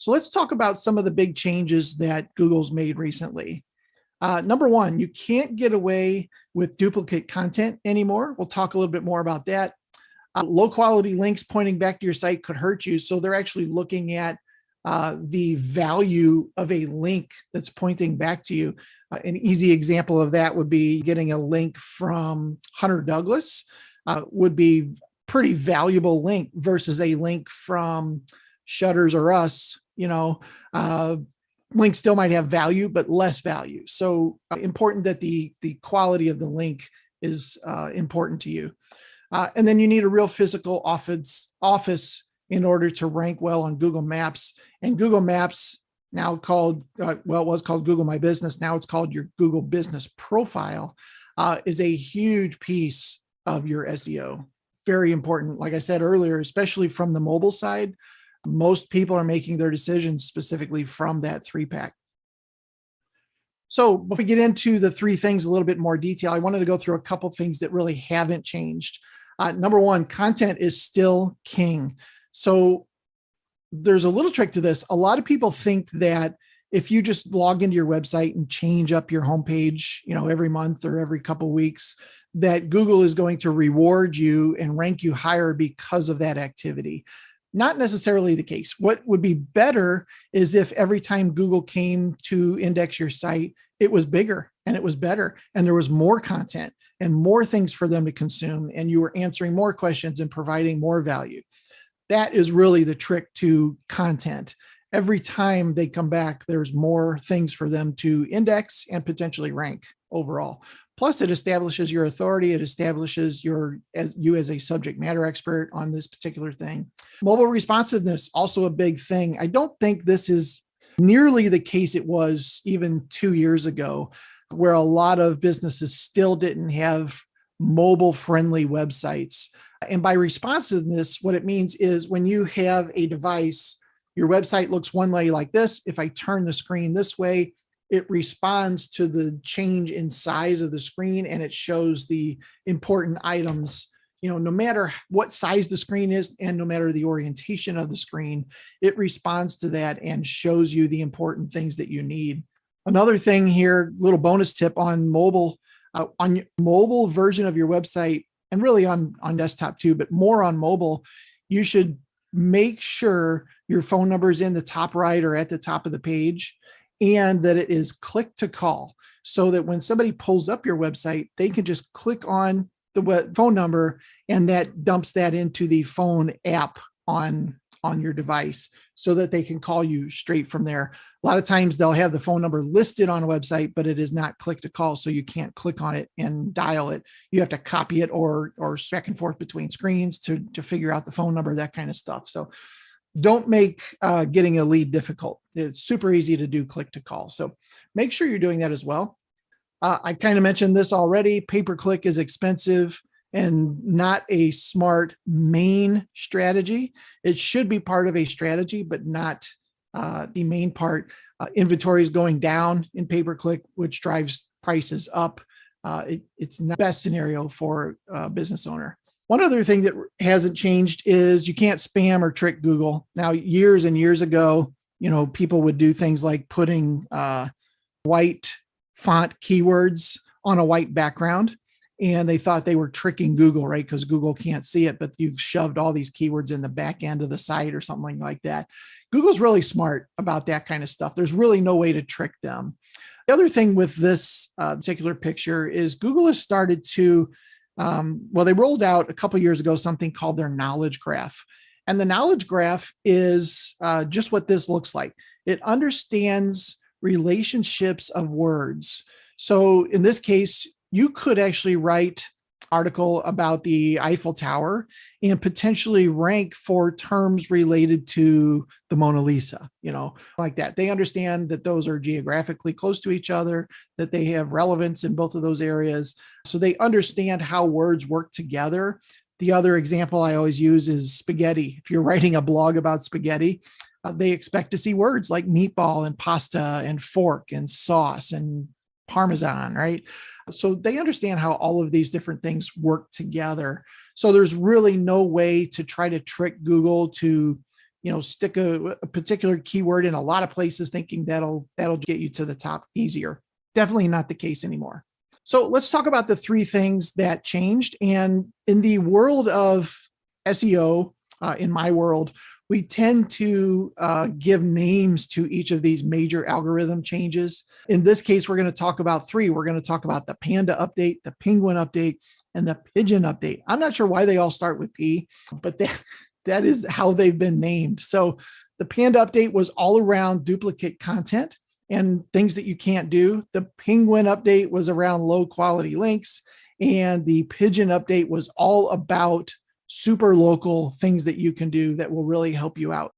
So let's talk about some of the big changes that Google's made recently. Number one, you can't get away with duplicate content anymore. We'll talk a little bit more about that. Low quality links pointing back to your site could hurt you. So they're actually looking at the value of a link that's pointing back to you. An easy example of that would be getting a link from Hunter Douglas would be pretty valuable link versus a link from Shutters or Us. Links still might have value, but less value. So important that the quality of the link is important to you. And then you need a real physical office in order to rank well on Google Maps. And Google Maps, now called, it was called Google My Business. Now it's called your Google Business Profile, is a huge piece of your SEO. Very important. Like I said earlier, especially from the mobile side, most people are making their decisions specifically from that 3-pack. So before we get into the 3 things a little bit more detail, I wanted to go through a couple of things that really haven't changed. Number one, content is still king. So there's a little trick to this. A lot of people think that if you just log into your website and change up your homepage, every month or every couple of weeks, that Google is going to reward you and rank you higher because of that activity. Not necessarily the case. What would be better is if every time Google came to index your site, it was bigger and it was better and there was more content and more things for them to consume and you were answering more questions and providing more value. That is really the trick to content. Every time they come back, there's more things for them to index and potentially rank overall. Plus, it establishes your authority. It establishes you as a subject matter expert on this particular thing. Mobile responsiveness, also a big thing. I don't think this is nearly the case it was even 2 years ago, where a lot of businesses still didn't have mobile-friendly websites. And by responsiveness, what it means is when you have a device, your website looks one way like this. If I turn the screen this way, it responds to the change in size of the screen and it shows the important items, no matter what size the screen is and no matter the orientation of the screen, it responds to that and shows you the important things that you need. Another thing here, little bonus tip on mobile version of your website, and really on desktop too, but more on mobile, you should make sure your phone number is in the top right or at the top of the page, and that it is click to call so that when somebody pulls up your website, they can just click on the phone number and that dumps that into the phone app on your device so that they can call you straight from there. A lot of times they'll have the phone number listed on a website, but it is not click to call. So you can't click on it and dial it. You have to copy it or back and forth between screens to figure out the phone number, that kind of stuff. So don't make getting a lead difficult. It's super easy to do click to call. So make sure you're doing that as well. I kind of mentioned this already. Pay-per-click is expensive and not a smart main strategy. It should be part of a strategy, but not the main part. Inventory is going down in pay-per-click, which drives prices up. It's not the best scenario for a business owner. One other thing that hasn't changed is you can't spam or trick Google. Now, years and years ago, people would do things like putting white font keywords on a white background, and they thought they were tricking Google, right? Because Google can't see it, but you've shoved all these keywords in the back end of the site or something like that. Google's really smart about that kind of stuff. There's really no way to trick them. The other thing with this particular picture is Google has started to they rolled out a couple of years ago something called their knowledge graph. And the knowledge graph is just what this looks like. It understands relationships of words. So in this case, you could actually write an article about the Eiffel Tower and potentially rank for terms related to the Mona Lisa, like that. They understand that those are geographically close to each other, that they have relevance in both of those areas. So they understand how words work together. The other example I always use is spaghetti. If you're writing a blog about spaghetti, they expect to see words like meatball and pasta and fork and sauce and Parmesan, right? So they understand how all of these different things work together. So there's really no way to try to trick Google to, stick a particular keyword in a lot of places thinking that'll get you to the top easier. Definitely not the case anymore. So let's talk about the three things that changed. And in the world of SEO, in my world, we tend to give names to each of these major algorithm changes. In this case, we're going to talk about three. We're going to talk about the Panda update, the Penguin update, and the Pigeon update. I'm not sure why they all start with P, but that is how they've been named. So the Panda update was all around duplicate content and things that you can't do. The Penguin update was around low quality links, and the Pigeon update was all about super local things that you can do that will really help you out.